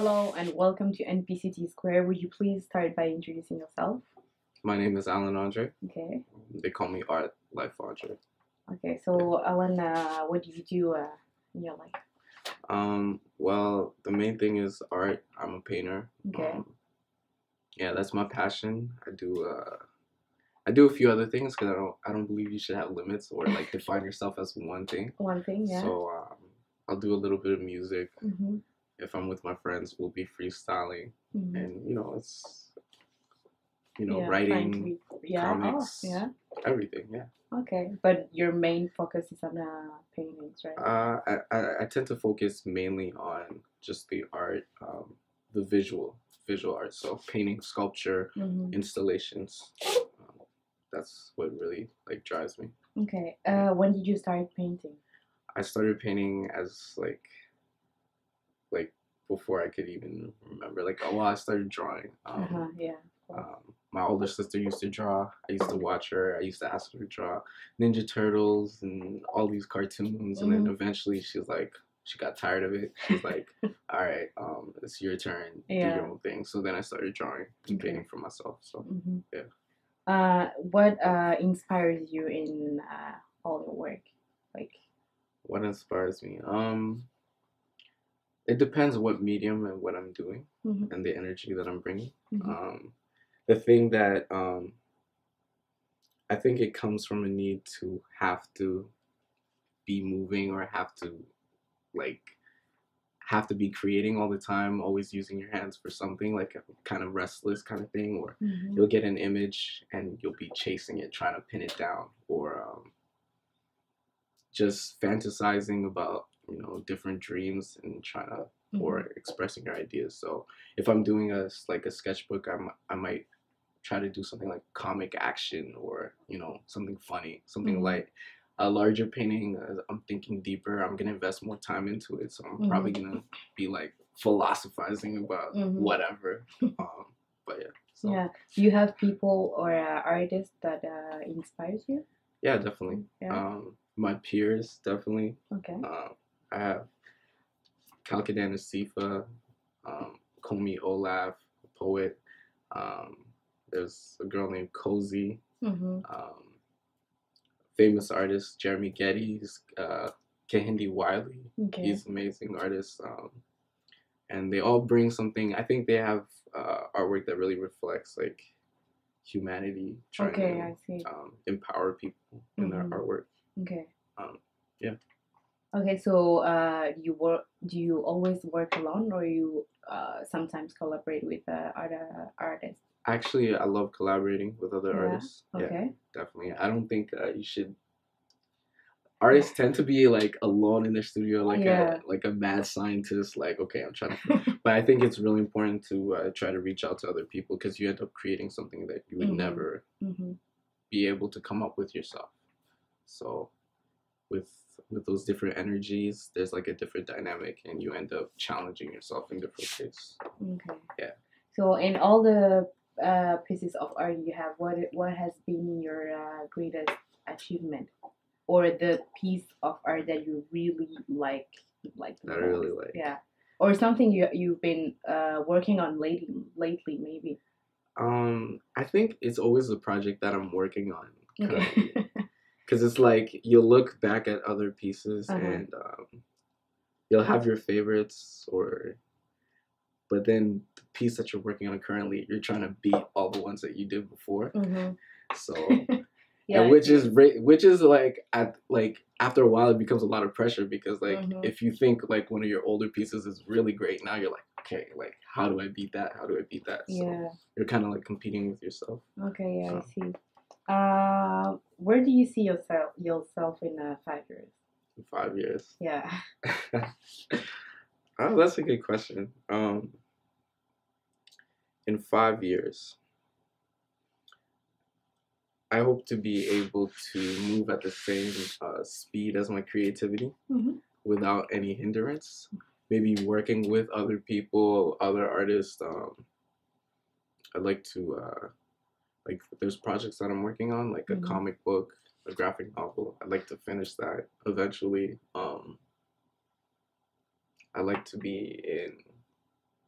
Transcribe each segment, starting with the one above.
Hello and welcome to NPCT Square. Would you please start by introducing yourself? My name is Allan André. Okay. They call me Art Life André. Okay, so Allan, what do you do in your life? Well, the main thing is art. I'm a painter. Okay. Yeah, that's my passion. I do a few other things because I don't believe you should have limits or like define yourself as one thing. One thing, yeah. So I'll do a little bit of music. Mm-hmm. If I'm with my friends, we'll be freestyling, Mm-hmm. and it's Yeah, writing, comics, Oh, yeah. everything. Yeah. Okay, but your main focus is on paintings, right? I tend to focus mainly on just the art, the visual art. So painting, sculpture, Mm-hmm. installations. That's what really like drives me. Okay. When did you start painting? I started painting as like before I could even remember. I started drawing. Yeah. My older sister used to draw. I used to watch her. I used to ask her to draw Ninja Turtles and all these cartoons. And then eventually she got tired of it. She was like, all right, it's your turn. Yeah. Do your own thing. So then I started drawing and painting for myself. So, yeah. What inspires you in all your work? Like, what inspires me? It depends what medium and what I'm doing and the energy that I'm bringing. The thing that I think it comes from a need to have to be moving or have to be creating all the time, always using your hands for something, like a kind of restless kind of thing, or you'll get an image and you'll be chasing it, trying to pin it down, or just fantasizing about different dreams and trying to or expressing your ideas. So if I'm doing a sketchbook, I might try to do something like comic action or something funny, something light. A larger painting, I'm thinking deeper. I'm gonna invest more time into it, so I'm probably gonna be like philosophizing about whatever. But yeah. So. Yeah. Do you have people or artists that inspires you? Yeah, definitely. Yeah. My peers, definitely. Okay. I have Kalkadan Asifa, Komi Olaf, a poet. There's a girl named Cozy. Famous artist Jeremy Geddes, Kehinde Wiley. Okay. He's an amazing artist. And they all bring something. I think they have artwork that really reflects like humanity, trying to empower people in their artwork. Okay. Yeah. Okay, so do you always work alone, or you sometimes collaborate with other artists? Actually, I love collaborating with other artists. Okay. Yeah, definitely. I don't think you should. Artists tend to be like alone in their studio, like a mad scientist. Like, okay, I'm trying to. But I think it's really important to try to reach out to other people because you end up creating something that you would never be able to come up with yourself. So, with those different energies, there's like a different dynamic, and you end up challenging yourself in different ways. Okay. Yeah. So, in all the pieces of art you have, what has been your greatest achievement, or the piece of art that you really like the most? I really like. Yeah. Or something you've been working on lately maybe. I think it's always a project that I'm working on. Okay. Because it's like you'll look back at other pieces and you'll have your favorites, but then the piece that you're working on currently, you're trying to beat all the ones that you did before. So, and which is like after a while it becomes a lot of pressure because like if you think like one of your older pieces is really great, now you're like, okay, like how do I beat that? How do I beat that? So you're kind of like competing with yourself. Okay, yeah, I see. Where do you see yourself in 5 years? In 5 years? Yeah. Oh, that's a good question. In 5 years, I hope to be able to move at the same speed as my creativity without any hindrance. Maybe working with other people, other artists. I'd like to there's projects that I'm working on, like a comic book, a graphic novel. I'd like to finish that eventually. I'd like to be in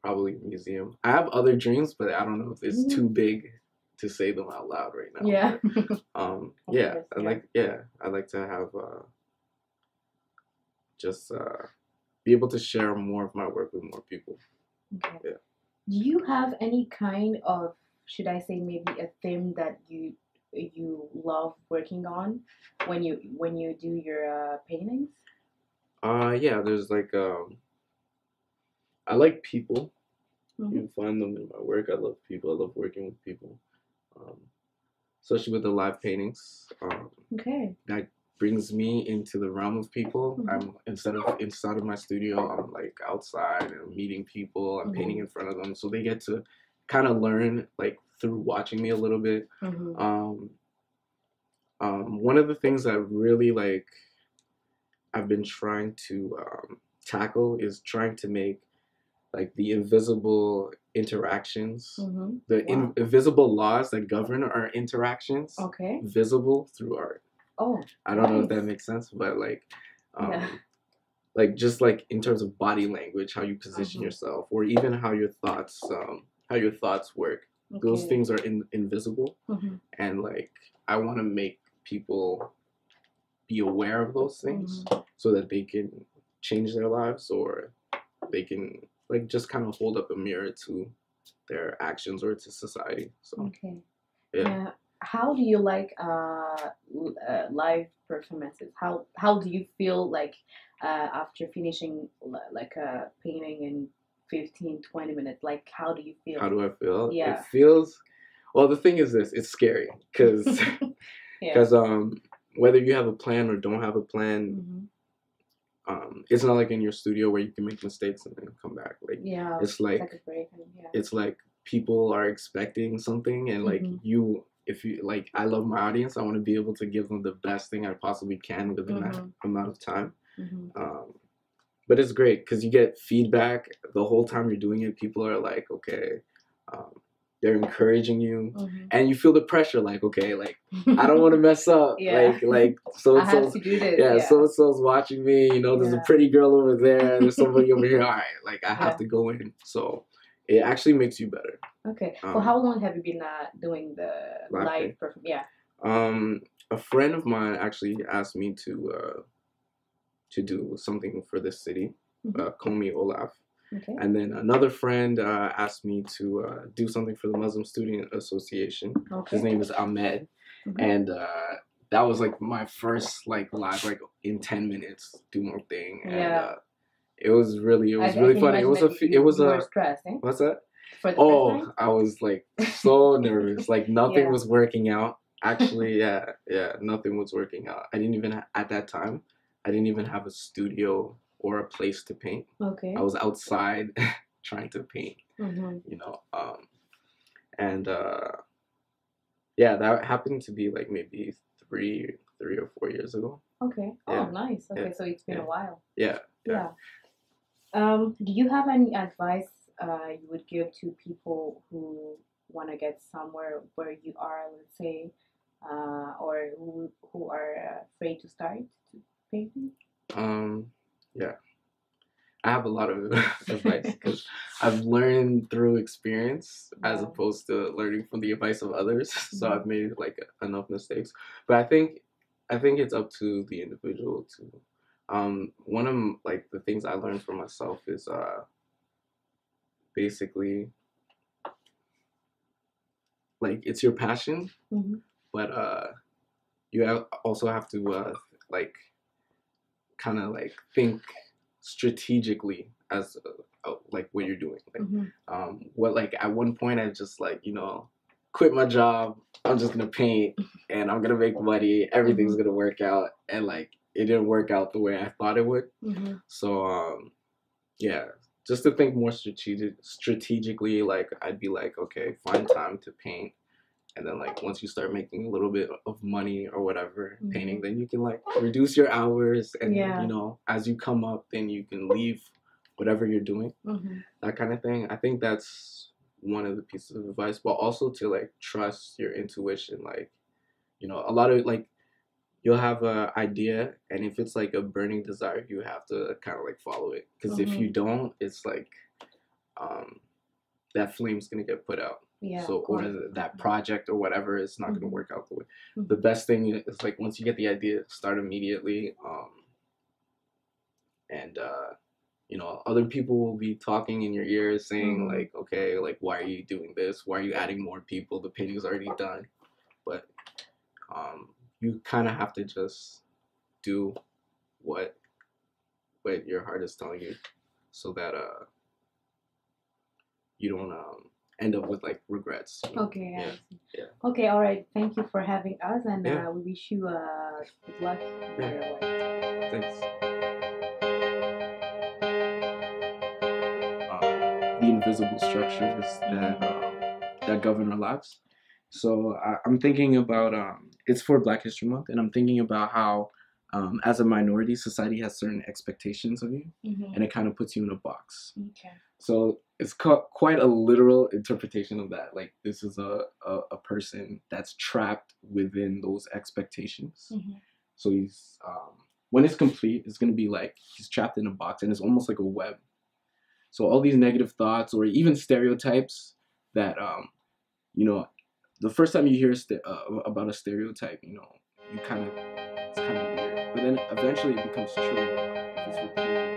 probably a museum. I have other dreams, but I don't know if it's too big to say them out loud right now. Yeah. Yeah, I like to have just be able to share more of my work with more people. Okay. Yeah. Do you have any kind of, should I say, maybe a theme that you love working on when you do your paintings? Yeah, there's like I like people. Mm-hmm. You find them in my work. I love people. I love working with people, especially with the live paintings. Okay. That brings me into the realm of people. Mm-hmm. I'm instead of inside of my studio, I'm like outside and meeting people. I'm painting Mm-hmm. in front of them, so they get to kind of learn like through watching me a little bit. Mm-hmm. One of the things that really like I've been trying to tackle is trying to make like the invisible interactions, Mm-hmm. the Wow. invisible laws that govern our interactions, Okay. visible through art. Oh, I don't know if nice. that makes sense, but like, Yeah. like just like in terms of body language, how you position yourself, or even how your thoughts work. Those Okay. things are invisible, Mm-hmm. and like I want to make people be aware of those things so that they can change their lives, or they can like just kind of hold up a mirror to their actions or to society. So Okay. yeah. How do you like live performances? How do you feel like after finishing like a painting in 15-20 minutes? Like how do you feel? How do I feel? Yeah. It feels, well, the thing is this, it's scary because Yeah. whether you have a plan or don't have a plan, it's not like in your studio where you can make mistakes and then come back. Like Yeah. it's like a break. Yeah. it's like people are expecting something, and like you, if you like, I love my audience. I want to be able to give them the best thing I possibly can within that amount of time. But it's great because you get feedback the whole time you're doing it. People are like, okay, they're encouraging you, and you feel the pressure. Like, okay, like I don't want to mess up. Yeah. Like so I and have so's, to do this. yeah, so and so's watching me. You know, there's a pretty girl over there. There's somebody over here. All right, like I have to go in. So it actually makes you better. Okay. For how long have you been doing the live performance? Yeah. A friend of mine actually asked me to do something for this city, Komi Olaf. Okay. And then another friend asked me to do something for the Muslim Student Association. Okay. His name is Ahmed, and that was like my first like live, like in 10 minutes, do more thing, and it was really funny. It was a stressed, eh? What's that? For the first time? I was like so nervous, like nothing was working out. Actually, nothing was working out. I didn't even at that time. I didn't even have a studio or a place to paint. Okay. I was outside trying to paint, you know. And that happened to be like maybe three or 4 years ago. Okay. Oh, nice. Okay, so it's been a while. Yeah. Do you have any advice you would give to people who want to get somewhere where you are, let's say, or who are afraid to start painting? Yeah. I have a lot of advice because I've learned through experience as opposed to learning from the advice of others. So I've made like enough mistakes, but I think it's up to the individual to. One of like the things I learned for myself is basically like it's your passion, but you also have to like kind of like think strategically as like what you're doing. Like what like at one point I just like, you know, quit my job, I'm just gonna paint and I'm gonna make money, everything's gonna work out, and like it didn't work out the way I thought it would. So just to think more strategically, like I'd be like, okay, find time to paint, and then like once you start making a little bit of money or whatever painting, then you can like reduce your hours, and you know, as you come up, then you can leave whatever you're doing, that kind of thing. I think that's one of the pieces of advice, but also to like trust your intuition. Like, you know, a lot of like you'll have a idea, and if it's like a burning desire, you have to kind of like follow it, because if you don't, it's like that flame's gonna get put out. Yeah. So, or that project or whatever is not gonna work out the way. Mm-hmm. The best thing is like once you get the idea, start immediately. And you know, other people will be talking in your ears saying like, okay, like why are you doing this? Why are you adding more people? The painting's already done. But you kind of have to just do what your heart is telling you, so that you don't end up with like regrets. You know? Okay. Yeah. Yeah. Okay. All right. Thank you for having us, and Yeah. we wish you good luck. Yeah. Thanks. The invisible structures that govern our lives. So I'm thinking about it's for Black History Month, and I'm thinking about how as a minority, society has certain expectations of you, and it kind of puts you in a box. Okay. So it's quite a literal interpretation of that. Like this is a person that's trapped within those expectations. So he's when it's complete, it's gonna be like he's trapped in a box, and it's almost like a web. So all these negative thoughts or even stereotypes that you know, the first time you hear about a stereotype, you know, it's kind of weird, but then eventually it becomes true if it's repeated.